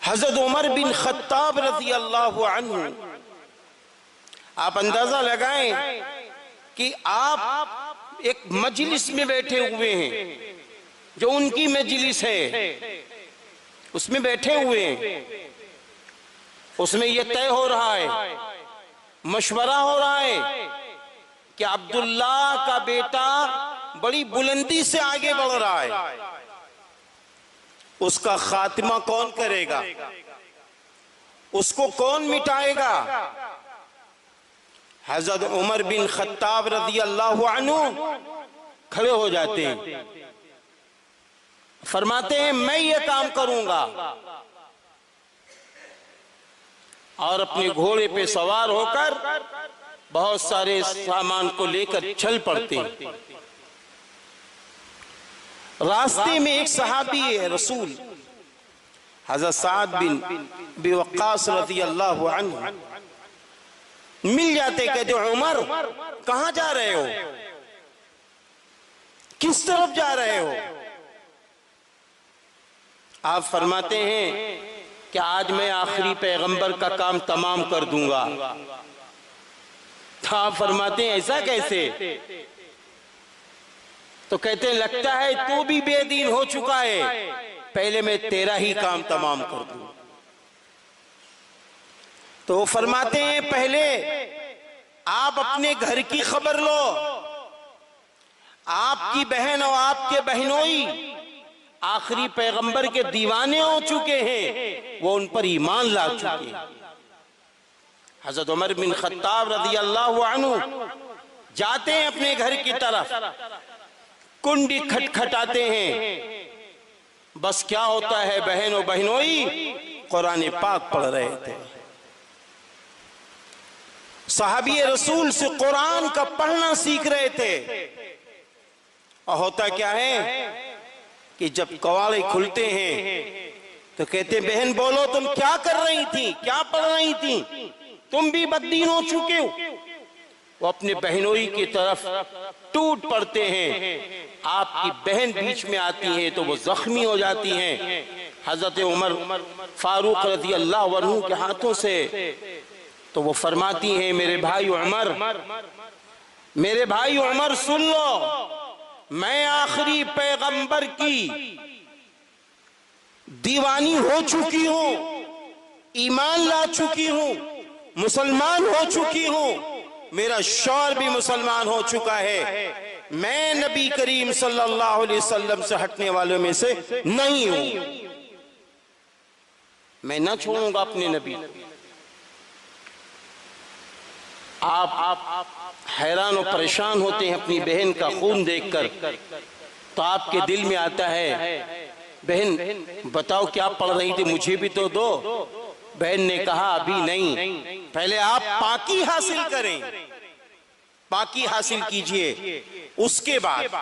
हजरत Umar bin Khattab रज़ी अल्लाहु अन्हु, आप अंदाजा लगाएं कि आप एक मजलिस में बैठे हुए हैं, जो उनकी मजलिस है उसमें बैठे हुए हैं, उसमें यह तय हो रहा है, मशवरा हो रहा है कि अब्दुल्ला का बेटा बड़ी बुलंदी से आगे बढ़ रहा है, उसका खात्मा कौन करेगा, उसको कौन मिटाएगा। हजरत उमर बिन खत्ताब रज़ी अल्लाहु अन्हु खड़े हो जाते हैं, फरमाते हैं मैं ये काम करूंगा, और अपने घोड़े पे सवार होकर बहुत सारे सामान को लेकर चल पड़ते हैं। रास्ते में एक सहाबी है रसूल हज़रत साद बिन अबी वक्कास रज़ी अल्लाहु अन्हु मिल जाते, कहते उमर कहां जा रहे हो, किस तरफ जा रहे हो। आप फरमाते हैं कि आज मैं आखिरी पैगंबर का काम तमाम कर दूंगा। तो आप फरमाते हैं ऐसा कैसे। तो कहते हैं लगता है तू भी बेदीन हो चुका है, पहले मैं तेरा ही काम तमाम कर दूं। तो फरमाते हैं पहले आप अपने घर की खबर लो, आपकी बहन और आपके बहनोई आखिरी पैगंबर के दीवाने हो चुके हैं, वो उन पर ईमान ला चुके हैं। हजरत उमर बिन खत्ताब रज़ी अल्लाहु अन्हु जाते हैं अपने घर की तरफ, कुंडी खटखटाते हैं, बस क्या होता है बहन और बहनोई कुरान पाक पढ़ रहे थे। सहाबी रसूल से कुरान का पढ़ना सीख रहे थे। और होता क्या है कि जब कवाड़े खुलते हैं तो कहते बहन बोलो तुम क्या कर रही थी, क्या पढ़ रही थी, तुम भी बददीन हो चुके हो। वो अपने बहनोई की तरफ टूट पड़ते हैं, आपकी बहन बीच में आती है तो वो जख्मी हो जाती हैं। हजरत उमर फारूक रज़ी अल्लाहु अन्हु के हाथों से तो वो फरमाती हैं मेरे भाई उमर, मेरे भाई उमर सुन लो, मैं आखिरी पैगंबर की दीवानी हो चुकी हूं, ईमान ला चुकी हूं, मुसलमान हो चुकी हूं, मेरा शौहर भी मुसलमान हो चुका है, मैं नबी करीम सल्लल्लाहु अलैहि वसल्लम से हटने वालों में से नहीं हूं, मैं ना छोड़ूंगा अपने नबी। आप हैरान और परेशान होते हैं अपनी बहन का खून देखकर, तो आपके दिल में आता है बहन बताओ क्या पढ़ रही थी, मुझे भी तो दो। बहन ने कहा अभी नहीं, पहले आप पाकी हासिल करें, पाकी हासिल कीजिए, उसके बाद।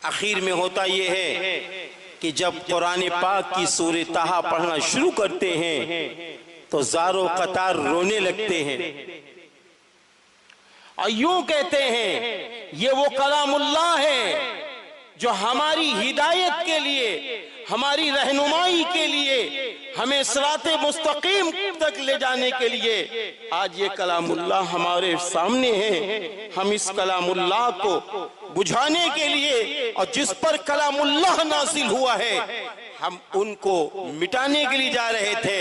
आखिर में होता यह है कि जब कुरान पाक की सूरह ताहा पढ़ना शुरू करते हैं तो ज़ारो कतार रोने लगते हैं और यूं कहते हैं ये वो कलामुल्लाह है जो हमारी हिदायत के लिए, हमारी रहनुमाई के लिए, हमें सिराते मुस्तकीम तक ले जाने के लिए आज ये कलामुल्लाह हमारे सामने है। हम इस कलामुल्लाह को बुझाने के लिए और जिस पर कलामुल्लाह नाजिल हुआ है हम उनको मिटाने के लिए जा रहे थे,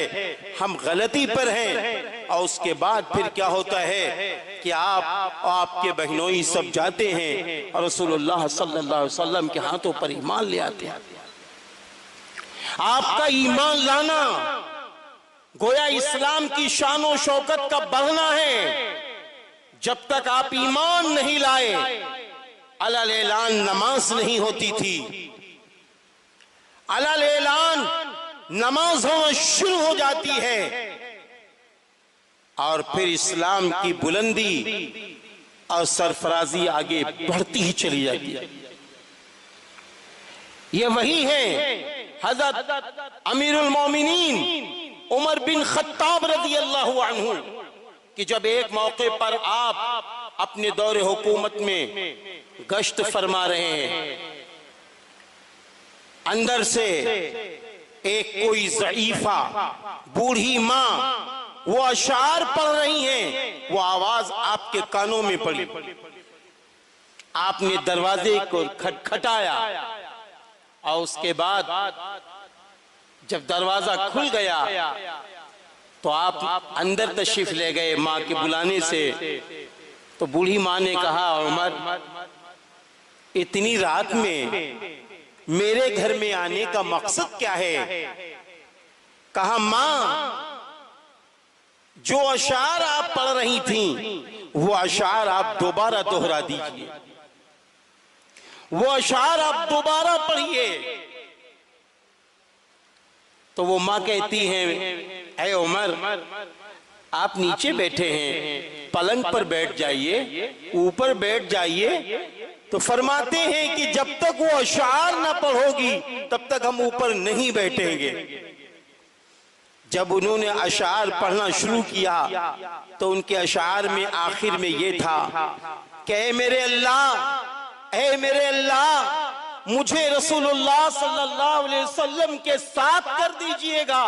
हम गलती पर हैं। और उसके बाद फिर क्या होता है कि आप और आपके बहनोई सब जाते हैं और रसूलुल्लाह सल्लल्लाहु अलैहि वसल्लम के हाथों पर ईमान ले आते हैं। आपका ईमान लाना गोया इस्लाम की शान और शौकत का बढ़ना है। जब तक आप ईमान नहीं लाए अलल ऐलान नमाज नहीं होती थी, अलल ऐलान नमाज होना शुरू हो जाती है और फिर इस्लाम की बुलंदी और सरफराजी आगे बढ़ती ही चली जाती है। ये वही है हजरत अमीरुल मोमिनीन उमर बिन खत्ताब रज़ी अल्लाहु अन्हु कि जब एक मौके पर आप अपने दौरे हुकूमत में गश्त फरमा रहे हैं, अंदर से एक कोई ज़ईफा बूढ़ी माँ वो अशार पढ़ रही हैं, वो आवाज आपके कानों में पड़ी। आपने दरवाजे को खटखटाया और उसके बाद जब दरवाजा खुल गया तो आप अंदर तशरीफ ले गए माँ के बुलाने से। तो बूढ़ी माँ ने कहा, उमर इतनी रात में मेरे घर में आने का मकसद क्या है? कहा, माँ जो अशार आप पढ़ रही थी वो अशार आप दोबारा दोहरा दीजिए, वो अशार आप दोबारा पढ़िए। तो वो माँ कहती है, ऐ उमर आप नीचे बैठे हैं, पलंग पर बैठ जाइए, ऊपर बैठ जाइए। तो फरमाते हैं कि जब तक वो अशार ना पढ़ोगी तब तक हम ऊपर नहीं बैठेंगे। जब उन्होंने अशार पढ़ना शुरू किया तो उनके अशार में आखिर में ये था कि ऐ मेरे अल्लाह मुझे रसूलुल्लाह सल्लल्लाहु अलैहि वसल्लम के साथ कर दीजिएगा,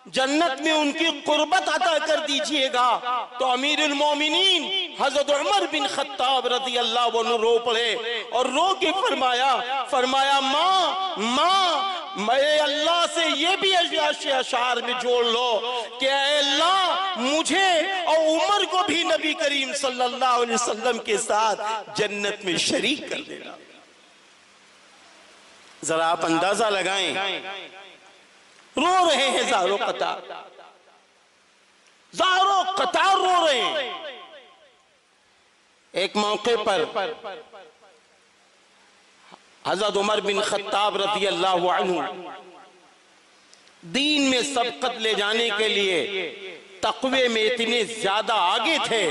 जन्नत में उनकी कुर्बत अता कर दीजिएगा। तो अमीरुल मोमिनीन हजरत उमर बिन खत्ताब रज़ी अल्लाह अन्हु रो पड़े और रो के फरमाया माँ मैं अल्लाह से ये भी अशार में जोड़ लो कि अल्लाह मुझे और उमर को भी नबी करीम सल्लल्लाहु अलैहि वसल्लम के साथ जन्नत में शरीक कर देना। जरा आप अंदाजा लगाएं, रो रहे हैं ज़ारो कतार रो रहे हैं। एक मौके पर हज़रत उमर बिन खत्ताब रज़ी अल्लाह अन्हु दीन में सबकत ले जाने के लिए तक़वे में इतने ज्यादा आगे थे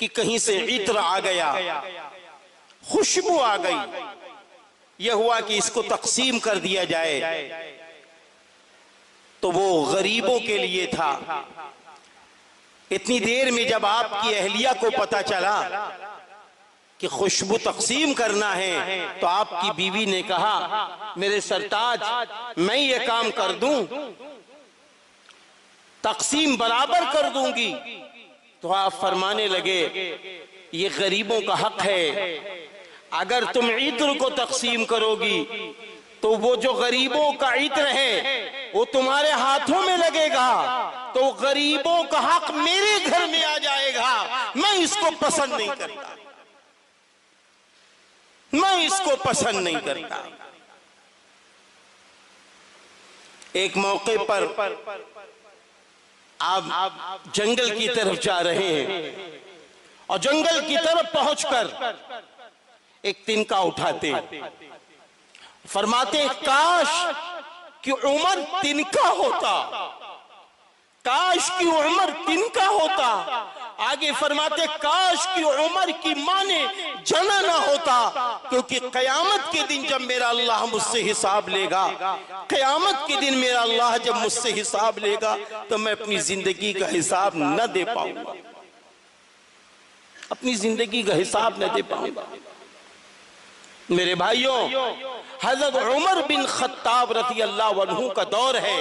कि कहीं से इत्र आ गया, खुशबू आ गई। यह हुआ कि इसको तकसीम कर दिया जाए, तो वो गरीबों के लिए था। इतनी देर में जब आपकी अहलिया को पता चला कि खुशबू तकसीम करना है तो आपकी बीवी ने कहा, मेरे सरताज मैं ये काम कर दूं, तकसीम बराबर कर दूंगी। तो आप फरमाने लगे, ये गरीबों का हक है, अगर तुम इत्र को तकसीम करोगी तो वो जो गरीबों का इत्र है वो तुम्हारे हाथों में लगेगा, तो गरीबों का हक मेरे घर में आ जाएगा। मैं इसको पसंद नहीं करता, मैं इसको पसंद नहीं करता। एक मौके पर आप जंगल की तरफ जा रहे हैं और जंगल की तरफ पहुंचकर एक तिनका उठाते, फरमाते काश कि उमर तिनका होता, काश की उमर तिनका होता। आगे फरमाते काश की उमर की मां ने जना ना होता, क्योंकि कयामत के दिन जब मेरा अल्लाह मुझसे हिसाब लेगा, कयामत के दिन मेरा अल्लाह जब मुझसे हिसाब लेगा तो मैं अपनी जिंदगी का हिसाब न दे पाऊंगा, अपनी जिंदगी का हिसाब न दे पाऊंगा। मेरे भाइयों, हजरत उमर बिन खत्ताब रज़ी अल्लाह अन्हु का दौर है।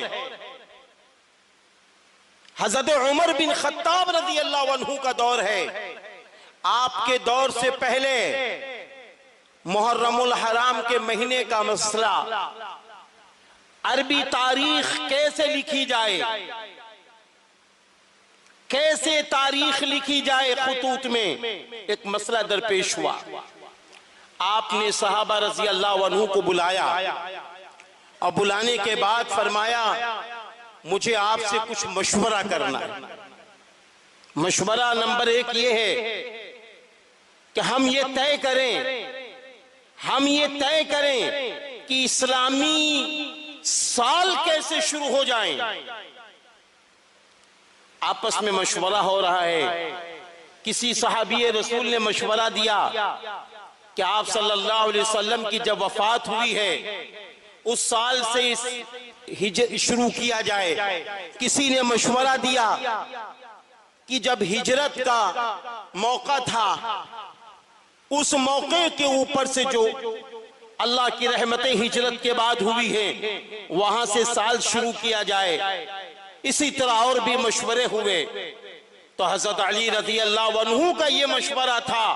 हजरत उमर बिन खत्ताब रज़ी अल्लाह अन्हु का दौर है। आपके दौर से पहले मुहर्रमुल हराम के महीने का मसला, अरबी तारीख कैसे लिखी जाए, कैसे तारीख लिखी जाए, खुतूत में एक मसला दरपेश हुआ। आपने सहाबा रज़ी अल्लाह अन्हु को बुलाया और बुलाने के बाद फरमाया, मुझे आपसे कुछ मशवरा करना है। मशवरा नंबर 1 ये है कि हम ये तय करें कि इस्लामी साल कैसे शुरू हो जाएं। आपस में मशवरा हो रहा है। किसी सहाबी रसूल ने मशवरा दिया कि आप सल्लल्लाहु अलैहि वसल्लम की जब वफात हुई है उस साल से शुरू किया जाए। किसी ने मशवरा दिया कि जब हिजरत का मौका था उस मौके के ऊपर से जो अल्लाह की रहमतें हिजरत के बाद हुई है, वहां से साल शुरू किया जाए। इसी तरह और भी मशवरे हुए तो हजरत अली रजी अल्लाह अन्हु का ये मशवरा था,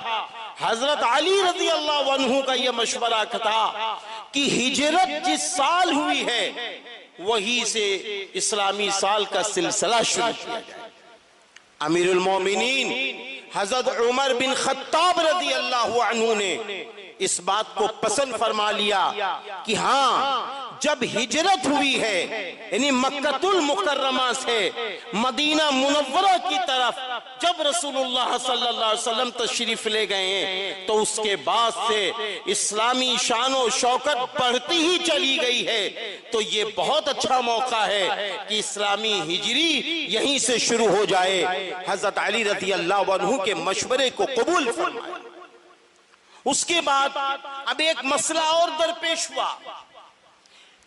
हजरत अली रजी अल्लाह अन्हु का ये मशवरा था कि हिजरत जिस साल हुई है वही से इस्लामी साल का सिलसिला शुरू किया जाए। अमीरुल मोमिनीन हजरत उमर बिन खत्ताब रजी अल्लाह अन्हु ने इस बात को पसंद फरमा लिया कि हाँ, जब हिजरत हुई है यानी मक्कतुल मुकर्रमा से मदीना मुनव्वरा की तरफ जब रसूलुल्लाह सल्लल्लाहु अलैहि वसल्लम तशरीफ ले गए हैं, तो उसके बाद से इस्लामी शान और शौकत बढ़ती ही चली गई है। तो ये बहुत अच्छा मौका है कि इस्लामी हिजरी यहीं से शुरू हो जाए। हजरत अली रज़ी अल्लाह अन्हु के मशवरे को कबूल फरमाया। उसके बाद अब एक मसला और दरपेश हुआ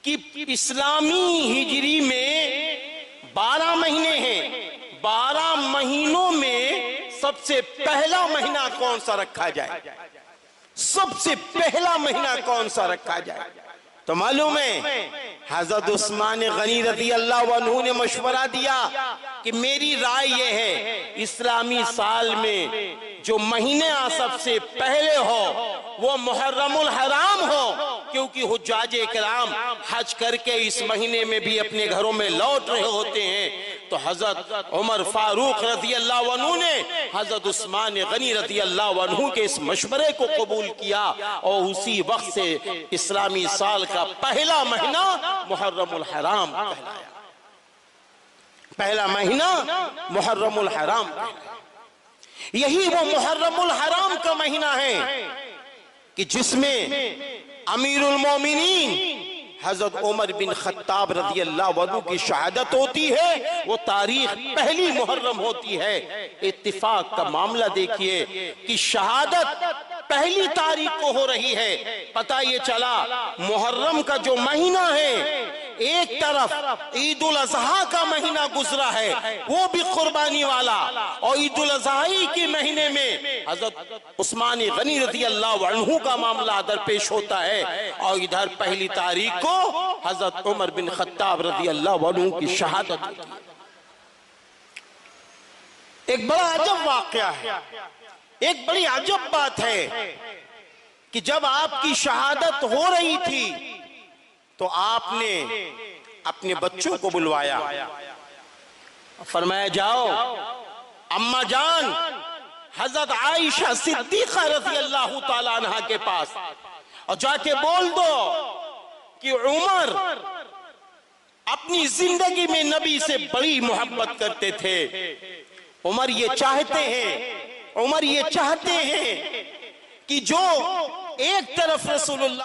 कि इस्लामी हिजरी में 12 महीने हैं, 12 महीनों में सबसे पहला महीना कौन सा रखा जाए, सबसे पहला महीना कौन सा रखा जाए। तो मालूम है हजरत उस्मान गनी रज़ी अल्लाह अन्हु ने मशवरा दिया कि मेरी राय यह है, इस्लामी साल में जो महीने सबसे पहले हो वो मुहर्रमुल हराम हो, क्योंकि हुज्जाजे किराम हज करके इस महीने में भी अपने घरों में लौट रहे होते हैं। तो हजरत उमर फारूक रज़ी अल्लाह अन्हु ने हजरत उस्मान गनी रज़ी अल्लाह अन्हु के इस मशवरे को कबूल किया और उसी वक्त से इस्लामी साल का पहला महीना मुहर्रमुल हराम कहलाया। पहला महीना मुहर्रमुल हराम कहलाया। यही वो मुहर्रमुल हराम का महीना है कि जिसमें अमीरुल मोमिनीन हजरत उमर बिन खत्ताब रज़ी अल्लाह अन्हु की शहादत होती है। वो तारीख पहली मुहर्रम होती है। इत्तिफाक का मामला देखिए कि शहादत पहली तारीख को हो रही है। पता ये चला मुहर्रम का जो महीना है, एक तरफ ईद उल अजहा का महीना गुजरा है, वो भी कुर्बानी वाला, और ईद उल अजहा के महीने में हजरत उस्मान गनी रज़ी अल्लाह अन्हु का मामला दरपेश होता है, और इधर पहली तारीख को हजरत उमर बिन खत्ताब रज़ी अल्लाह अन्हु की शहादत होती है। एक बड़ा अजब वाकया है, एक बड़ी अजब बात है कि जब आपकी शहादत हो रही थी तो आपने अपने बच्चों को बुलवाया, फरमाया जाओ अम्मा जान हजरत आयशा सिद्दीक़ा रज़ी अल्लाह ताला अन्हा के पास, और जाके बोल दो कि उमर अपनी जिंदगी में नबी से बड़ी मोहब्बत करते थे। उमर ये चाहते हैं, उमर ये चाहते हैं कि जो एक तरफ रसूलुल्लाह